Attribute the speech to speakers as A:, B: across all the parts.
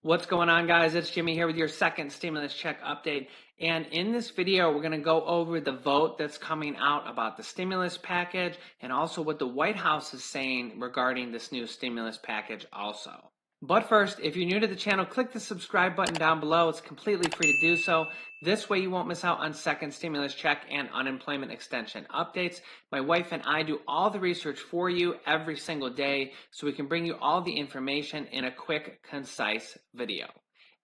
A: What's going on, guys? It's Jimmy here with your second stimulus check update. And in this video, we're going to go over the vote that's coming out about the stimulus package and also what the White House is saying regarding this new stimulus package also. But first, if you're new to the channel, click the subscribe button down below. It's completely free to do so. This way you won't miss out on second stimulus check and unemployment extension updates. My wife and I do all the research for you every single day so we can bring you all the information in a quick, concise video.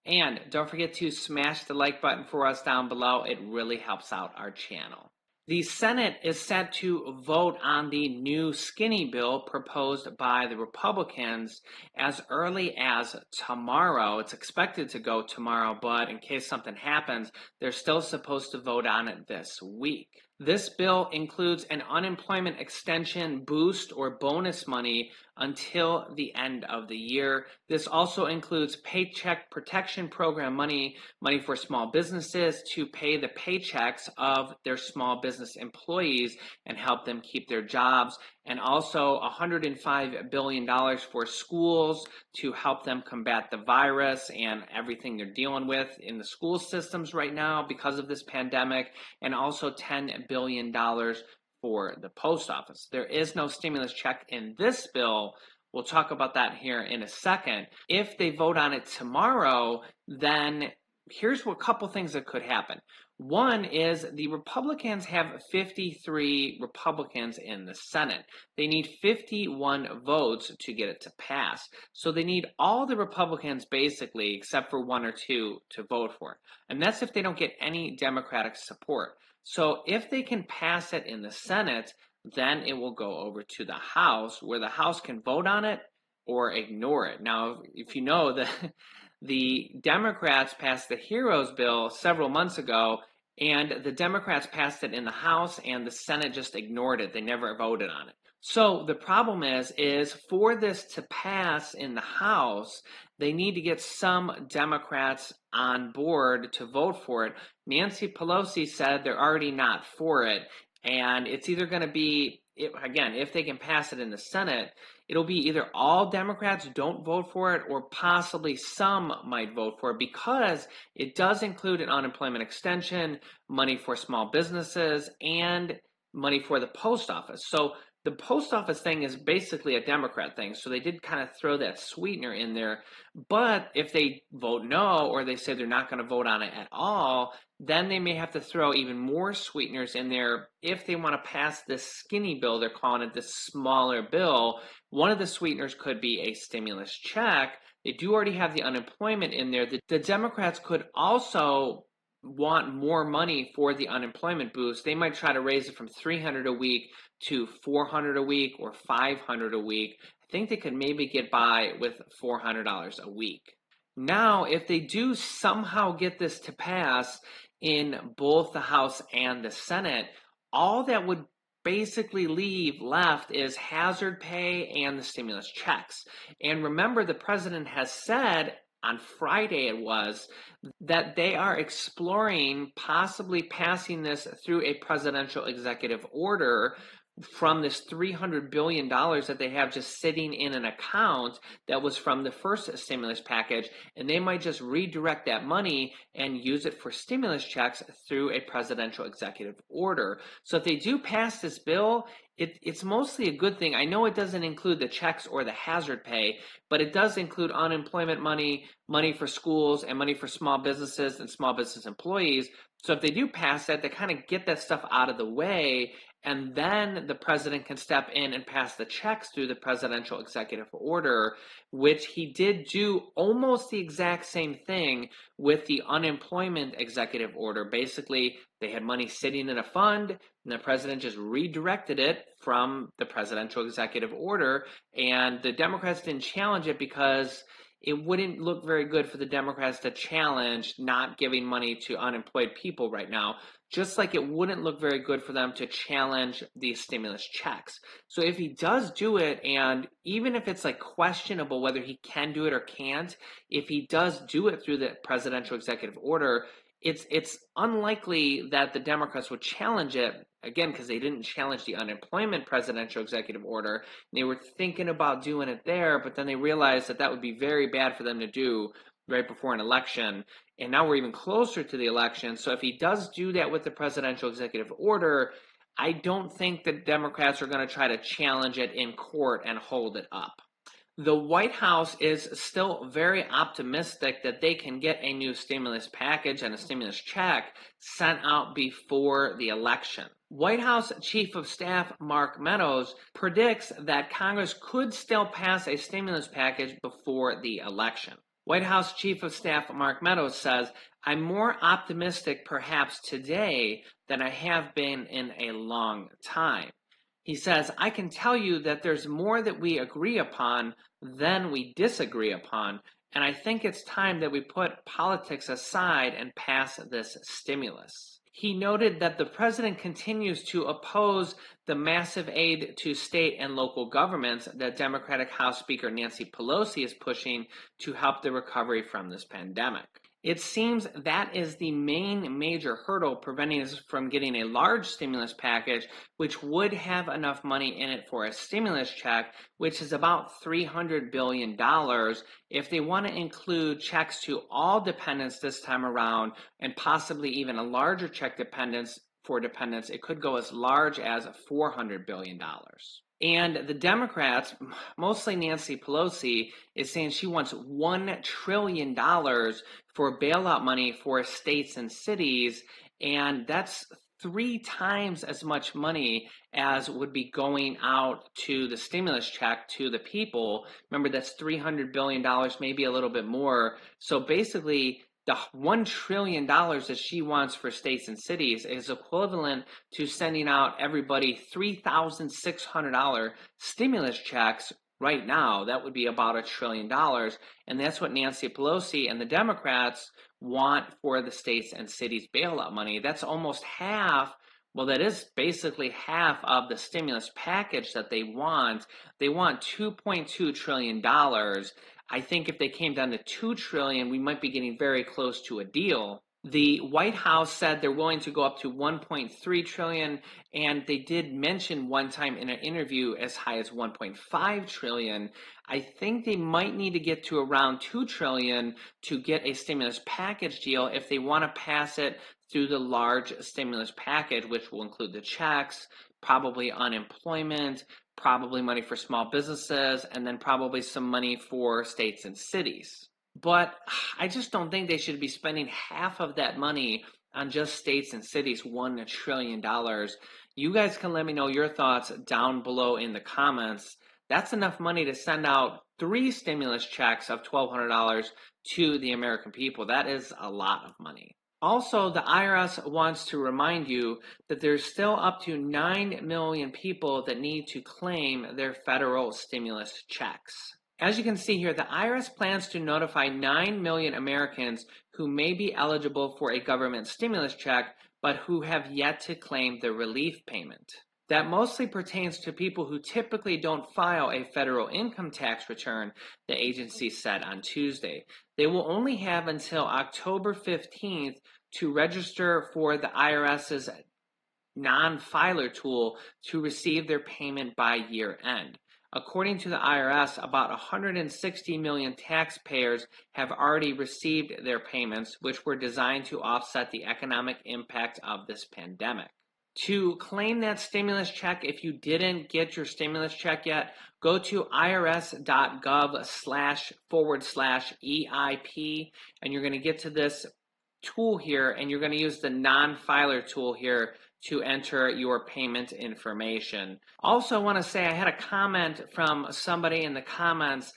A: And don't forget to smash the like button for us down below. It really helps out our channel. The Senate is set to vote on the new skinny bill proposed by the Republicans as early as tomorrow. It's expected to go tomorrow, but in case something happens, they're still supposed to vote on it this week. This bill includes an unemployment extension boost or bonus money until the end of the year. This also includes Paycheck Protection Program money for small businesses to pay the paychecks of their small business employees and help them keep their jobs, and also $105 billion for schools to help them combat the virus and everything they're dealing with in the school systems right now because of this pandemic, and also $10 billion for the post office. There is no stimulus check in this bill. We'll talk about that here in a second. If they vote on it tomorrow, then here's a couple things that could happen. One is the Republicans have 53 Republicans in the Senate. They need 51 votes to get it to pass. So they need all the Republicans basically, except for one or two, to vote for it. And that's if they don't get any Democratic support. So if they can pass it in the Senate, then it will go over to the House, where the House can vote on it or ignore it. Now, if you know that the Democrats passed the HEROES bill several months ago, and the Democrats passed it in the House, and the Senate just ignored it. They never voted on it. So the problem is for this to pass in the House, they need to get some Democrats on board to vote for it. Nancy Pelosi said they're already not for it, and it's either going to be, again, if they can pass it in the Senate, it'll be either all Democrats don't vote for it or possibly some might vote for it, because it does include an unemployment extension, money for small businesses, and money for the post office. So the post office thing is basically a Democrat thing, so they did kind of throw that sweetener in there. But if they vote no, or they say they're not going to vote on it at all, then they may have to throw even more sweeteners in there if they want to pass this skinny bill. They're calling it this smaller bill. One of the sweeteners could be a stimulus check. They do already have the unemployment in there. The Democrats could also want more money for the unemployment boost. They might try to raise it from $300 a week to $400 a week or $500 a week. I think they could maybe get by with $400 a week. Now, if they do somehow get this to pass in both the House and the Senate, all that would basically leave left is hazard pay and the stimulus checks. And remember, the president has said on Friday that they are exploring possibly passing this through a presidential executive order from this $300 billion that they have just sitting in an account that was from the first stimulus package, and they might just redirect that money and use it for stimulus checks through a presidential executive order. So if they do pass this bill, it's mostly a good thing. I know it doesn't include the checks or the hazard pay, but it does include unemployment money, money for schools, and money for small businesses and small business employees. So if they do pass that, they kind of get that stuff out of the way, and then the president can step in and pass the checks through the presidential executive order, which he did do almost the exact same thing with the unemployment executive order. Basically, they had money sitting in a fund, and the president just redirected it from the presidential executive order, and the Democrats didn't challenge it because it wouldn't look very good for the Democrats to challenge not giving money to unemployed people right now, just like it wouldn't look very good for them to challenge these stimulus checks. So if he does do it, and even if it's like questionable whether he can do it or can't, if he does do it through the presidential executive order, it's unlikely that the Democrats would challenge it, again, because they didn't challenge the unemployment presidential executive order. They were thinking about doing it there, but then they realized that that would be very bad for them to do right before an election. And now we're even closer to the election. So if he does do that with the presidential executive order, I don't think that Democrats are going to try to challenge it in court and hold it up. The White House is still very optimistic that they can get a new stimulus package and a stimulus check sent out before the election. White House Chief of Staff Mark Meadows predicts that Congress could still pass a stimulus package before the election. White House Chief of Staff Mark Meadows says, "I'm more optimistic perhaps today than I have been in a long time." He says, "I can tell you that there's more that we agree upon than we disagree upon, and I think it's time that we put politics aside and pass this stimulus." He noted that the president continues to oppose the massive aid to state and local governments that Democratic House Speaker Nancy Pelosi is pushing to help the recovery from this pandemic. It seems that is the main major hurdle preventing us from getting a large stimulus package, which would have enough money in it for a stimulus check, which is about $300 billion. If they want to include checks to all dependents this time around, and possibly even a larger check for dependents, it could go as large as $400 billion. And the Democrats, mostly Nancy Pelosi, is saying she wants $1 trillion for bailout money for states and cities, and that's 3 times as much money as would be going out to the stimulus check to the people. Remember, that's $300 billion, maybe a little bit more. So basically, the $1 trillion that she wants for states and cities is equivalent to sending out everybody $3,600 stimulus checks right now. That would be about $1 trillion. And that's what Nancy Pelosi and the Democrats want for the states and cities bailout money. That's almost half. Well, that is basically half of the stimulus package that they want. They want $2.2 trillion. I think if they came down to $2 trillion, we might be getting very close to a deal. The White House said they're willing to go up to $1.3 trillion, and they did mention one time in an interview as high as $1.5 trillion. I think they might need to get to around $2 trillion to get a stimulus package deal if they want to pass it through the large stimulus package, which will include the checks, probably unemployment, probably money for small businesses, and then probably some money for states and cities. But I just don't think they should be spending half of that money on just states and cities, $1 trillion. You guys can let me know your thoughts down below in the comments. That's enough money to send out 3 stimulus checks of $1,200 to the American people. That is a lot of money. Also, the IRS wants to remind you that there's still up to 9 million people that need to claim their federal stimulus checks. As you can see here, the IRS plans to notify 9 million Americans who may be eligible for a government stimulus check, but who have yet to claim the relief payment. That mostly pertains to people who typically don't file a federal income tax return, the agency said on Tuesday. They will only have until October 15th to register for the IRS's non-filer tool to receive their payment by year end. According to the IRS, about 160 million taxpayers have already received their payments, which were designed to offset the economic impact of this pandemic. To claim that stimulus check, if you didn't get your stimulus check yet, go to irs.gov//EIP, and you're going to get to this tool here, and you're going to use the non-filer tool here to enter your payment information. Also, I want to say I had a comment from somebody in the comments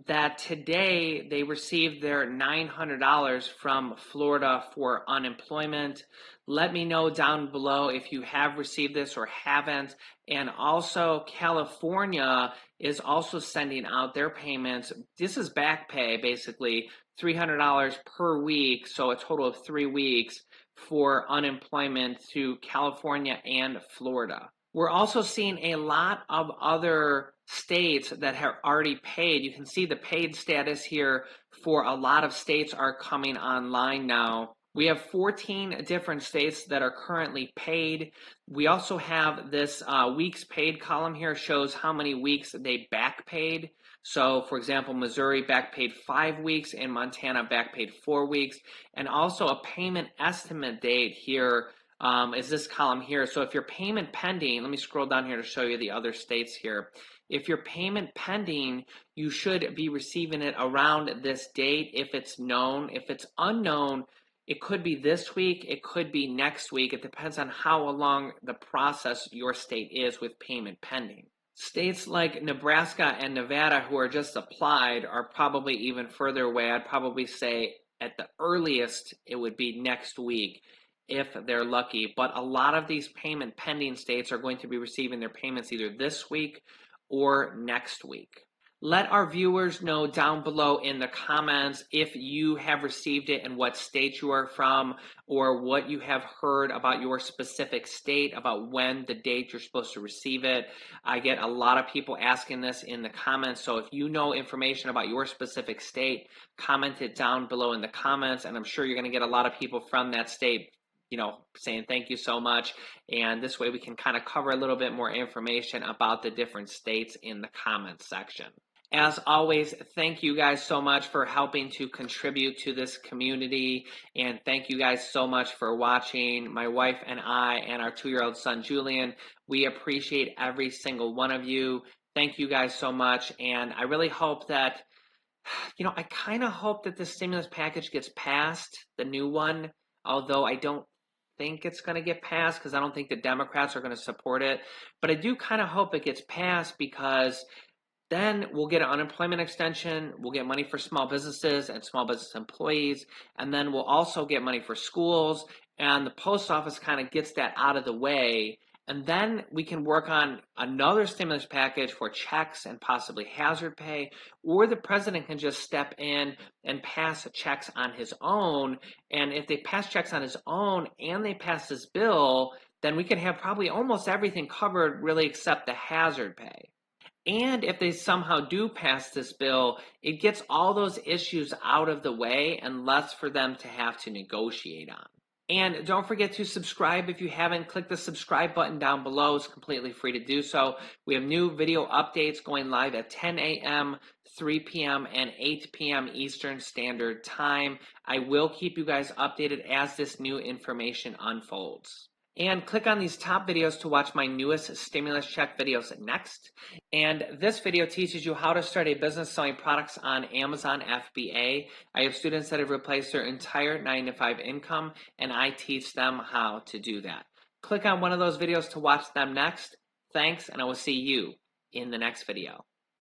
A: that today they received their $900 from Florida for unemployment. Let me know down below if you have received this or haven't. And also, California is also sending out their payments. This is back pay, basically, $300 per week, so a total of 3 weeks for unemployment through California and Florida. We're also seeing a lot of other states that have already paid. You can see the paid status here for a lot of states are coming online now. We have 14 different states that are currently paid. We also have this weeks paid column here shows how many weeks they back paid. So, for example, Missouri back paid 5 weeks and Montana back paid 4 weeks. And also a payment estimate date here is this column here. So if your payment pending, let me scroll down here to show you the other states here. If your payment pending, you should be receiving it around this date if it's known. If it's unknown, it could be this week, it could be next week. It depends on how along the process your state is with payment pending. States like Nebraska and Nevada, who are just applied, are probably even further away. I'd probably say at the earliest, it would be next week if they're lucky. But a lot of these payment pending states are going to be receiving their payments either this week or next week. Let our viewers know down below in the comments if you have received it and what state you are from, or what you have heard about your specific state, about when the date you're supposed to receive it. I get a lot of people asking this in the comments, so if you know information about your specific state, comment it down below in the comments, and I'm sure you're going to get a lot of people from that state saying thank you so much. And this way we can kind of cover a little bit more information about the different states in the comments section. As always, thank you guys so much for helping to contribute to this community. And thank you guys so much for watching. My wife and I and our 2-year-old son, Julian, we appreciate every single one of you. Thank you guys so much. And I really hope that, I kind of hope that the stimulus package gets passed, the new one, although I don't think it's going to get passed because I don't think the Democrats are going to support it. But I do kind of hope it gets passed because then we'll get an unemployment extension, we'll get money for small businesses and small business employees, and then we'll also get money for schools, and the post office kind of gets that out of the way, and then we can work on another stimulus package for checks and possibly hazard pay, or the president can just step in and pass checks on his own, and if they pass checks on his own and they pass this bill, then we can have probably almost everything covered really except the hazard pay. And if they somehow do pass this bill, it gets all those issues out of the way and less for them to have to negotiate on. And don't forget to subscribe if you haven't. Click the subscribe button down below. It's completely free to do so. We have new video updates going live at 10 a.m., 3 p.m., and 8 p.m. Eastern Standard Time. I will keep you guys updated as this new information unfolds. And click on these top videos to watch my newest stimulus check videos next. And this video teaches you how to start a business selling products on Amazon FBA. I have students that have replaced their entire 9-to-5 income, and I teach them how to do that. Click on one of those videos to watch them next. Thanks, and I will see you in the next video.